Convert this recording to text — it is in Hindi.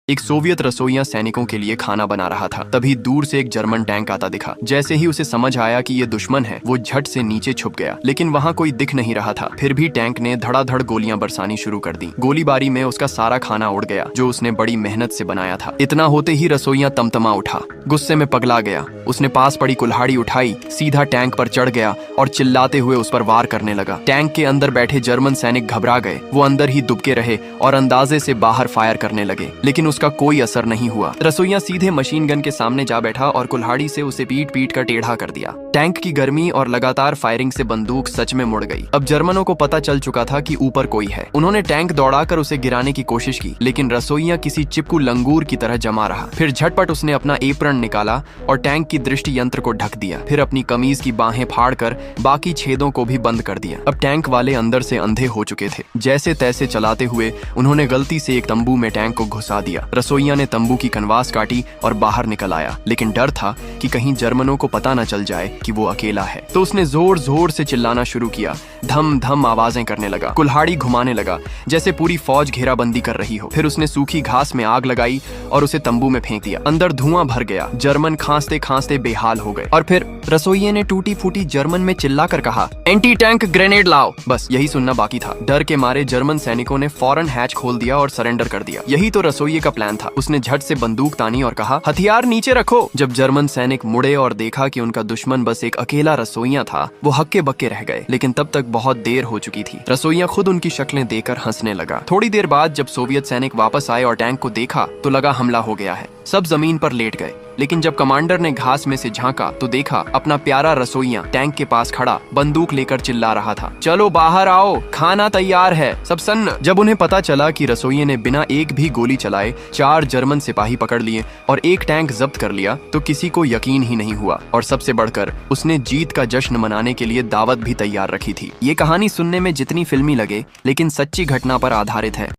एक सोवियत रसोइया सैनिकों के लिए खाना बना रहा था। तभी दूर से एक जर्मन टैंक आता दिखा। जैसे ही उसे समझ आया कि ये दुश्मन है, वो झट से नीचे छुप गया, लेकिन वहाँ कोई दिख नहीं रहा था। फिर भी टैंक ने धड़ाधड़ गोलियां बरसानी शुरू कर दी। गोलीबारी में उसका सारा खाना उड़ गया, जो उसने बड़ी मेहनत से बनाया था। इतना होते ही रसोइया तमतमा उठा, गुस्से में पगला गया। उसने पास पड़ी कुल्हाड़ी उठाई, सीधा टैंक पर चढ़ गया और चिल्लाते हुए उस पर वार करने लगा। टैंक के अंदर बैठे जर्मन सैनिक घबरा गए। वो अंदर ही दुबके रहे और अंदाजे से बाहर फायर करने लगे, लेकिन उसका कोई असर नहीं हुआ। रसोइया सीधे मशीन गन के सामने जा बैठा और कुल्हाड़ी से उसे पीट पीट कर टेढ़ा कर दिया। टैंक की गर्मी और लगातार फायरिंग से बंदूक सच में मुड़ गई। अब जर्मनों को पता चल चुका था कि ऊपर कोई है। उन्होंने टैंक दौड़ाकर उसे गिराने की कोशिश की, लेकिन रसोइया किसी चिपकू लंगूर की तरह जमा रहा। फिर झटपट उसने अपना एप्रन निकाला और टैंक की दृष्टि यंत्र को ढक दिया। फिर अपनी कमीज की बाहें फाड़कर बाकी छेदों को भी बंद कर दिया। अब टैंक वाले अंदर से अंधे हो चुके थे। जैसे तैसे चलाते हुए उन्होंने गलती से एक तंबू में टैंक को घुसा दिया। रसोइया ने तंबू की कनवास काटी और बाहर निकल आया, लेकिन डर था कि कहीं जर्मनों को पता न चल जाए कि वो अकेला है। तो उसने जोर जोर से चिल्लाना शुरू किया, धम धम आवाजें करने लगा, कुल्हाड़ी घुमाने लगा जैसे पूरी फौज घेराबंदी कर रही हो। फिर उसने सूखी घास में आग लगाई और उसे तंबू में फेंक दिया। अंदर धुआं भर गया। जर्मन खांसते खांसते बेहाल हो गए। और फिर रसोइये ने टूटी फूटी जर्मन में चिल्लाकर कहा, एंटी टैंक ग्रेनेड लाओ। बस यही सुनना बाकी था। डर के मारे जर्मन सैनिकों ने फौरन हैच खोल दिया और सरेंडर कर दिया। यही तो रसोइये का प्लान था। उसने झट से बंदूक तानी और कहा, हथियार नीचे रखो। जब जर्मन सैनिक मुड़े और देखा कि उनका दुश्मन बस एक अकेला रसोइया था, वो हक्के बक्के रह गए। लेकिन तब तक बहुत देर हो चुकी थी। रसोइया खुद उनकी शक्लें देखकर हंसने लगा। थोड़ी देर बाद जब सोवियत सैनिक वापस आए और टैंक को देखा तो लगा हमला हो गया है। सब जमीन पर लेट गए। लेकिन जब कमांडर ने घास में से झांका तो देखा अपना प्यारा रसोइया टैंक के पास खड़ा बंदूक लेकर चिल्ला रहा था, चलो बाहर आओ, खाना तैयार है, सब सन्न। जब उन्हें पता चला कि रसोइये ने बिना एक भी गोली चलाए 4 जर्मन सिपाही पकड़ लिए और एक टैंक जब्त कर लिया, तो किसी को यकीन ही नहीं हुआ। और सबसे बढ़कर उसने जीत का जश्न मनाने के लिए दावत भी तैयार रखी थी। ये कहानी सुनने में जितनी फिल्मी लगे, लेकिन सच्ची घटना पर आधारित है।